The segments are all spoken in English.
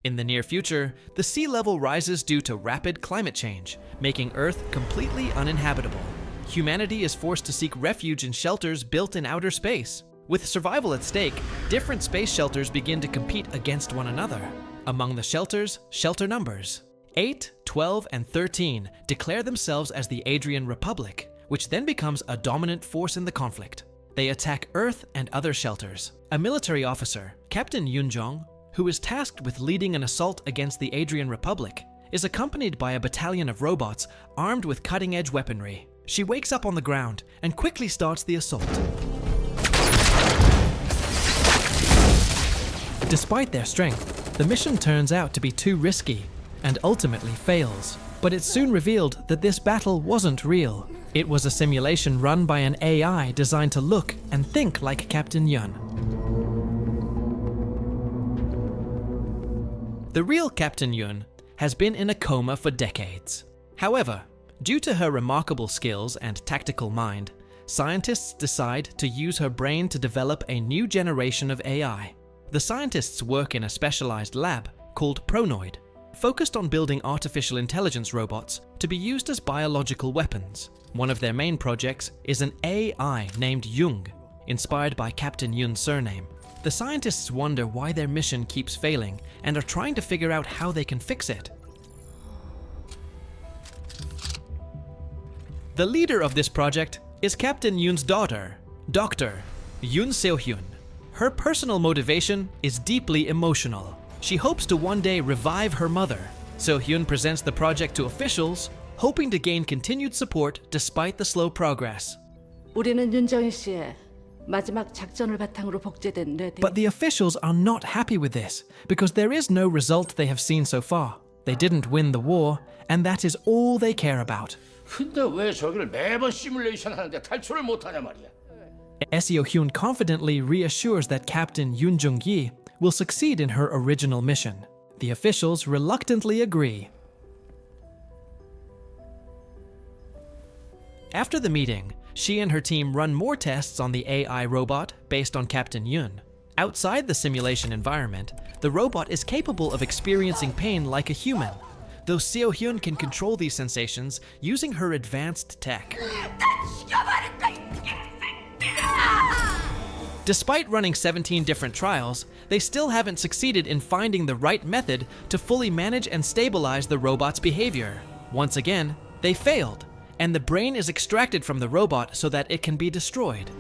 In the near future, the sea level rises due to rapid climate change, making Earth completely uninhabitable. Humanity is forced to seek refuge in shelters built in outer space. With survival at stake, different space shelters begin to compete against one another. Among the shelters, shelter numbers 8, 12, and 13 declare themselves as the Adrian Republic, which then becomes a dominant force in the conflict. They attack Earth and other shelters. A military officer, Captain Yunjong, who is tasked with leading an assault against the Adrian Republic, is accompanied by a battalion of robots armed with cutting-edge weaponry. She wakes up on the ground and quickly starts the assault. Despite their strength, the mission turns out to be too risky and ultimately fails. But it's soon revealed that this battle wasn't real. It was a simulation run by an AI designed to look and think like Captain Yun. The real Captain Yun has been in a coma for decades. However, due to her remarkable skills and tactical mind, scientists decide to use her brain to develop a new generation of AI. The scientists work in a specialized lab called Pronoid, focused on building artificial intelligence robots to be used as biological weapons. One of their main projects is an AI named Jung, inspired by Captain Yun's surname. The scientists wonder why their mission keeps failing and are trying to figure out how they can fix it. The leader of this project is Captain Yun's daughter, Dr. Yoon Seo-hyun. Her personal motivation is deeply emotional. She hopes to one day revive her mother. Seo-hyun presents the project to officials, hoping to gain continued support despite the slow progress. 우리는 윤정희 씨의 마지막 작전을 바탕으로 복제된 뇌. But the officials are not happy with this because there is no result they have seen so far. They didn't win the war, and that is all they care about. 근데 왜 저기를 매번 시뮬레이션 하는데 탈출을 못하냐 말이야. Seo-hyun confidently reassures that Captain Yoon Jung-yi will succeed in her original mission. The officials reluctantly agree. After the meeting, she and her team run more tests on the AI robot based on Captain Yun. Outside the simulation environment, the robot is capable of experiencing pain like a human, though Seo-hyun can control these sensations using her advanced tech. Despite running 17 different trials, they still haven't succeeded in finding the right method to fully manage and stabilize the robot's behavior. Once again, they failed, and the brain is extracted from the robot so that it can be destroyed.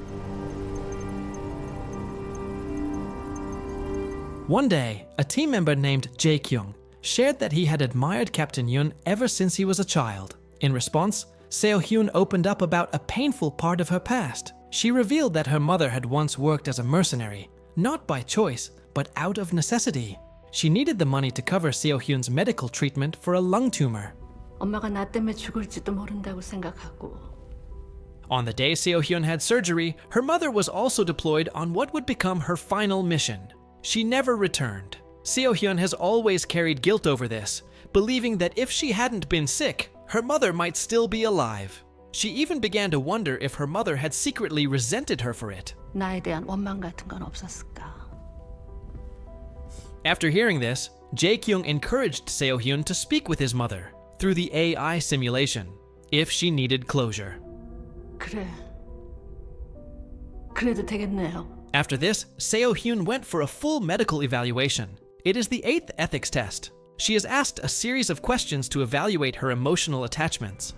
One day, a team member named Jae-kyung shared that he had admired Captain Yun ever since he was a child. In response, Seo-hyun opened up about a painful part of her past. She revealed that her mother had once worked as a mercenary, not by choice, but out of necessity. She needed the money to cover Seo-hyun's medical treatment for a lung tumor. 엄마가 나 때문에 죽을지도 모른다고 생각하고. On the day Seo-hyun had surgery, her mother was also deployed on what would become her final mission. She never returned. Seo-hyun has always carried guilt over this, believing that if she hadn't been sick, her mother might still be alive. She even began to wonder if her mother had secretly resented her for it. 나에 대한 원망 같은 건 없었을까? After hearing this, Jae-kyung encouraged Seo-hyun to speak with his mother through the AI simulation, if she needed closure. 그래. 그래도 되겠네요. After this, Seo-hyun went for a full medical evaluation. It is the 8th ethics test. She is asked a series of questions to evaluate her emotional attachments.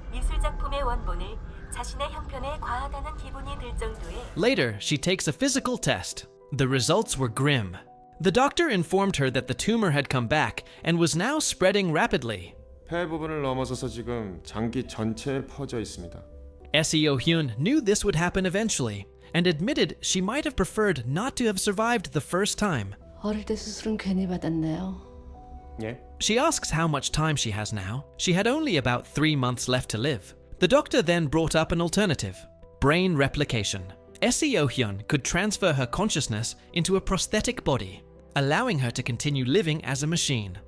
Later, she takes a physical test. The results were grim. The doctor informed her that the tumor had come back and was now spreading rapidly. 폐 부분을 넘어서서 지금 장기 전체에 퍼져 있습니다. Seo-hyun knew this would happen eventually and admitted she might have preferred not to have survived the first time. 어릴 때 수술은 괜히 받았네요. 예? She asks how much time she has now. She had only about 3 months left to live. The doctor then brought up an alternative: brain replication. Seo-hyun could transfer her consciousness into a prosthetic body, allowing her to continue living as a machine.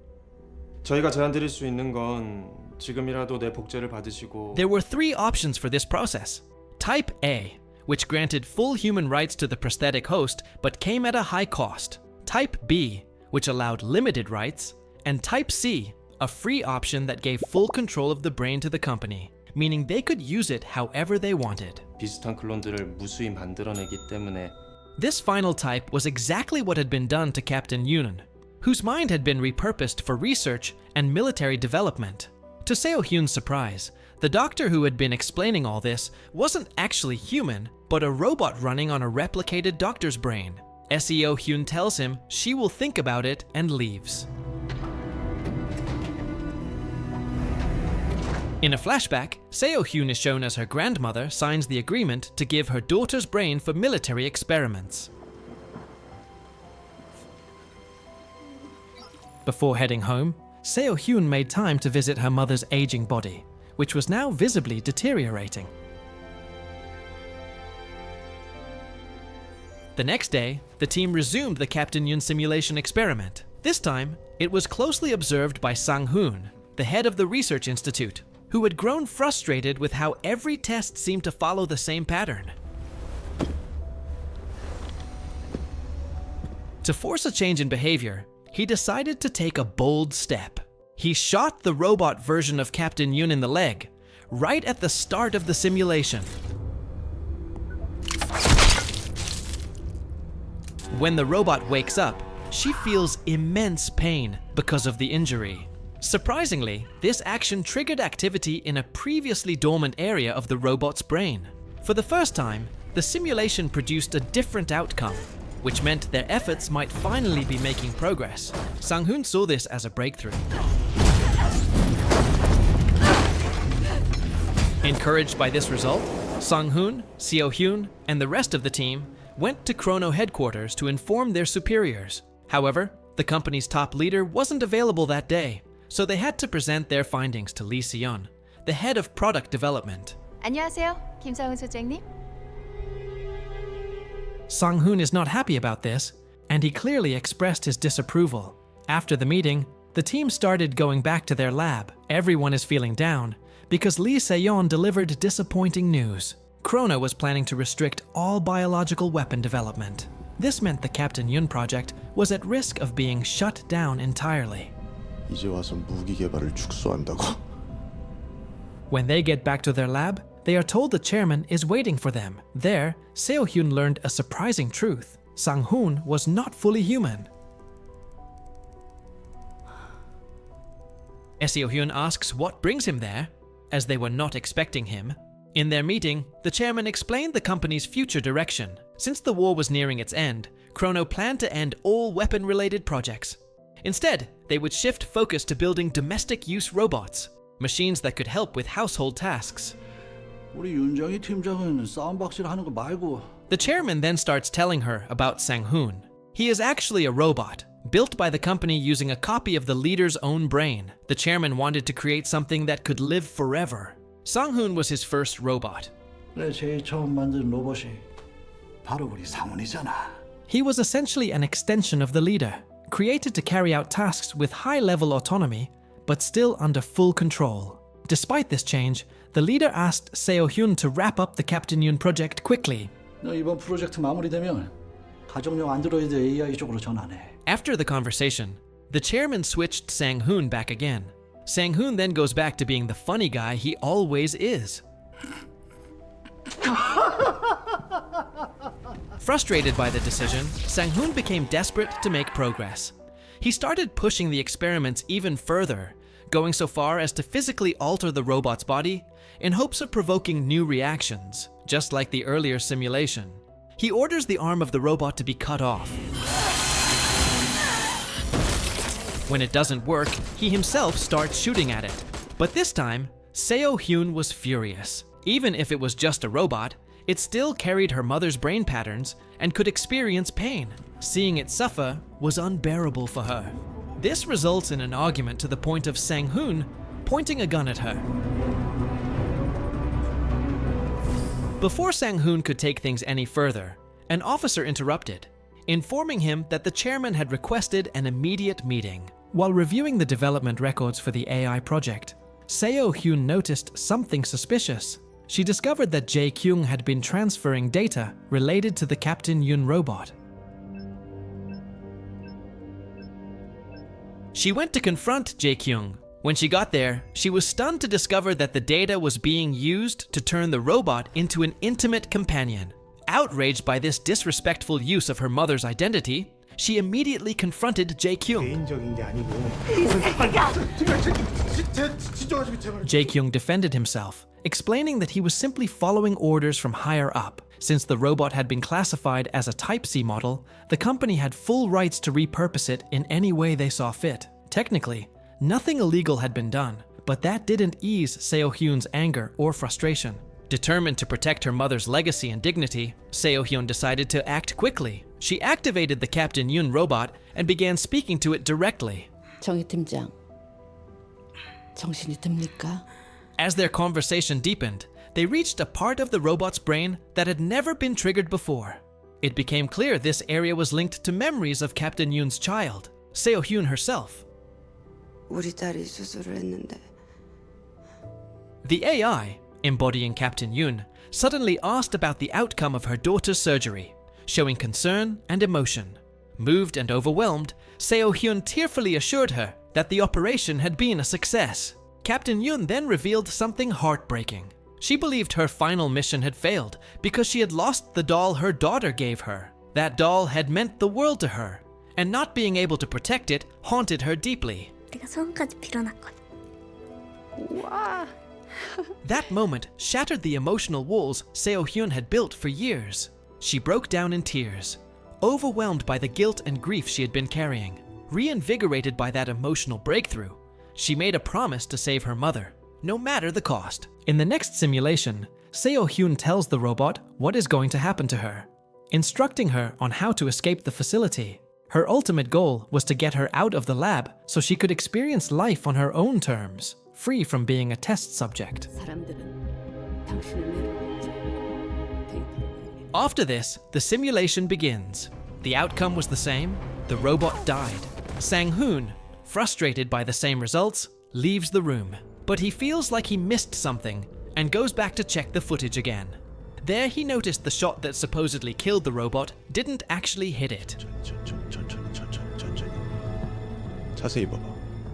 저희가 제안 드릴 수 있는 건 지금이라도 뇌 복제를 받으시고. There were 3 options for this process. Type A, which granted full human rights to the prosthetic host but came at a high cost. Type B, which allowed limited rights. and Type C, a free option that gave full control of the brain to the company, meaning they could use it however they wanted. 비슷한 클론들을 무수히 만들어내기 때문에 This final type was exactly what had been done to Captain Yun, whose mind had been repurposed for research and military development. To Seo-hyun's surprise, the doctor who had been explaining all this wasn't actually human, but a robot running on a replicated doctor's brain. Seo-hyun tells him she will think about it and leaves. In a flashback, Seo-hyun is shown as her grandmother signs the agreement to give her daughter's brain for military experiments. Before heading home, Seo-hyun made time to visit her mother's aging body, which was now visibly deteriorating. The next day, the team resumed the Captain Yun simulation experiment. This time, it was closely observed by Sang-hoon, the head of the research institute, who had grown frustrated with how every test seemed to follow the same pattern. To force a change in behavior, he decided to take a bold step. He shot the robot version of Captain Yun in the leg, right at the start of the simulation. When the robot wakes up, she feels immense pain because of the injury. Surprisingly, this action triggered activity in a previously dormant area of the robot's brain. For the first time, the simulation produced a different outcome, which meant their efforts might finally be making progress. Sang-hoon saw this as a breakthrough. Encouraged by this result, Sang-hoon, Seo-hyun, and the rest of the team went to Chrono headquarters to inform their superiors. However, the company's top leader wasn't available that day, so they had to present their findings to Lee Se-yeon, the head of product development. 안녕하세요, 김상훈 소장님. Sang-hoon is not happy about this, and he clearly expressed his disapproval. After the meeting, the team started going back to their lab. Everyone is feeling down because Lee Se-yeon delivered disappointing news. Chrono was planning to restrict all biological weapon development. This meant the Captain Yun project was at risk of being shut down entirely. 이제 와서 무기 개발을 축소한다고? When they get back to their lab, they are told the chairman is waiting for them. There, Seo-hyun learned a surprising truth. Sang-hoon was not fully human. Seo-hyun asks what brings him there, as they were not expecting him. In their meeting, the chairman explained the company's future direction. Since the war was nearing its end, Chrono planned to end all weapon-related projects. Instead, they would shift focus to building domestic-use robots, machines that could help with household tasks. 우리 윤정희 팀장은 싸움박질 하는 거 말고. The chairman then starts telling her about Sang-hoon. He is actually a robot, built by the company using a copy of the leader's own brain. The chairman wanted to create something that could live forever. Sang-hoon was his first robot. 그래, 제일 처음 만든 로봇이 바로 우리 상훈이잖아. He was essentially an extension of the leader, created to carry out tasks with high-level autonomy, but still under full control. Despite this change, the leader asked Seo-hyun to wrap up the Captain Yun project quickly. 너 이번 프로젝트 마무리되면 가정용 안드로이드 AI 쪽으로 전환해. After the conversation, the chairman switched Sang-hoon back again. Sang-hoon then goes back to being the funny guy he always is. Frustrated by the decision, Sang-hoon became desperate to make progress. He started pushing the experiments even further, going so far as to physically alter the robot's body in hopes of provoking new reactions, just like the earlier simulation. He orders the arm of the robot to be cut off. When it doesn't work, he himself starts shooting at it. But this time, Seo-hyun was furious. Even if it was just a robot, it still carried her mother's brain patterns and could experience pain. Seeing it suffer was unbearable for her. This results in an argument to the point of Sang-hoon pointing a gun at her. Before Sang-hoon could take things any further, an officer interrupted, informing him that the chairman had requested an immediate meeting. While reviewing the development records for the AI project, Seo-hyun noticed something suspicious. She discovered that Jae-kyung had been transferring data related to the Captain Yun robot. She went to confront Jae-kyung. When she got there, she was stunned to discover that the data was being used to turn the robot into an intimate companion. Outraged by this disrespectful use of her mother's identity, she immediately confronted Jae-kyung. Jae-kyung defended himself, explaining that he was simply following orders from higher up. Since the robot had been classified as a Type C model, the company had full rights to repurpose it in any way they saw fit. Technically, nothing illegal had been done, but that didn't ease Seo-hyun's anger or frustration. Determined to protect her mother's legacy and dignity, Seo-hyun decided to act quickly. She activated the Captain Yoon robot and began speaking to it directly. 정희 팀장, 정신이 듭니까? As their conversation deepened, they reached a part of the robot's brain that had never been triggered before. It became clear this area was linked to memories of Captain Yoon's child, Seo-hyun herself. 우리 딸이 수술을 했는데 The AI, embodying Captain Yoon, suddenly asked about the outcome of her daughter's surgery, showing concern and emotion. Moved and overwhelmed, Seo-hyun tearfully assured her that the operation had been a success. Captain Yoon then revealed something heartbreaking. She believed her final mission had failed because she had lost the doll her daughter gave her. That doll had meant the world to her, and not being able to protect it haunted her deeply. 내가 소원까지 빌어놨거든. 와. That moment shattered the emotional walls Seo-hyun had built for years. She broke down in tears, overwhelmed by the guilt and grief she had been carrying. Reinvigorated by that emotional breakthrough, she made a promise to save her mother, no matter the cost. In the next simulation, Seo-hyun tells the robot what is going to happen to her, instructing her on how to escape the facility. Her ultimate goal was to get her out of the lab so she could experience life on her own terms, free from being a test subject. 사람들은 당신을 내려놓지. After this, the simulation begins. The outcome was the same. The robot died. Sang-hoon, frustrated by the same results, leaves the room. But he feels like he missed something and goes back to check the footage again. There he noticed the shot that supposedly killed the robot didn't actually hit it. 자세히 봐봐.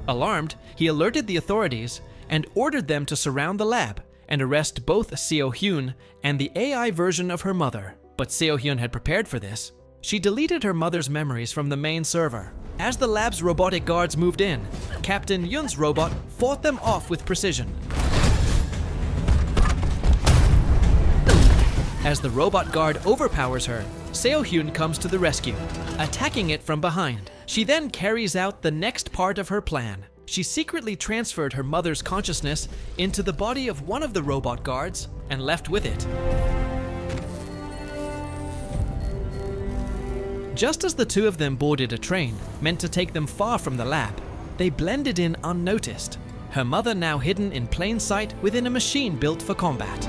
Alarmed, he alerted the authorities and ordered them to surround the lab and arrest both Seo-hyun and the AI version of her mother. But Seo-hyun had prepared for this. She deleted her mother's memories from the main server. As the lab's robotic guards moved in, Captain Yoon's robot fought them off with precision. As the robot guard overpowers her, Seo-hyun comes to the rescue, attacking it from behind. She then carries out the next part of her plan. She secretly transferred her mother's consciousness into the body of one of the robot guards and left with it. Just as the two of them boarded a train meant to take them far from the lab, they blended in unnoticed, her mother now hidden in plain sight within a machine built for combat.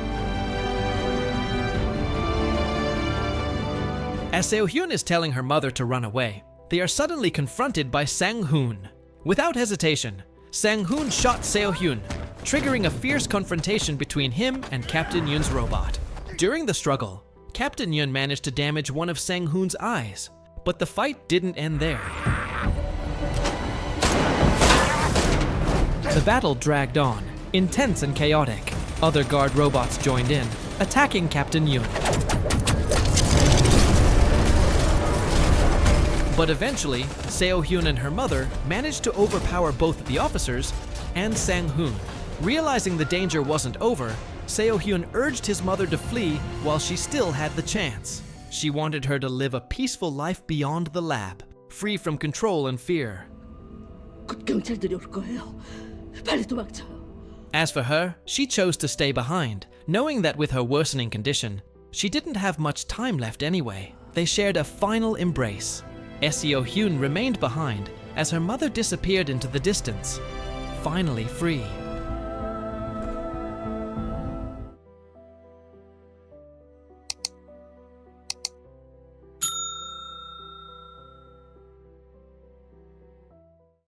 As Seo-hyun is telling her mother to run away, they are suddenly confronted by Sang-hoon. Without hesitation, Sang-hoon shot Seo-hyun, triggering a fierce confrontation between him and Captain Yoon's robot. During the struggle, Captain Yoon managed to damage one of Sang-hoon's eyes, but the fight didn't end there. The battle dragged on, intense and chaotic. Other guard robots joined in, attacking Captain Yoon. But eventually, Seo-hyun and her mother managed to overpower both the officers and Sang-hoon. Realizing the danger wasn't over, Seo-hyun urged his mother to flee while she still had the chance. She wanted her to live a peaceful life beyond the lab, free from control and fear. 곧 경찰들이 올 거예요. 빨리 도망쳐요. As for her, she chose to stay behind, knowing that with her worsening condition, she didn't have much time left anyway. They shared a final embrace. Seo-hyun remained behind as her mother disappeared into the distance, finally free.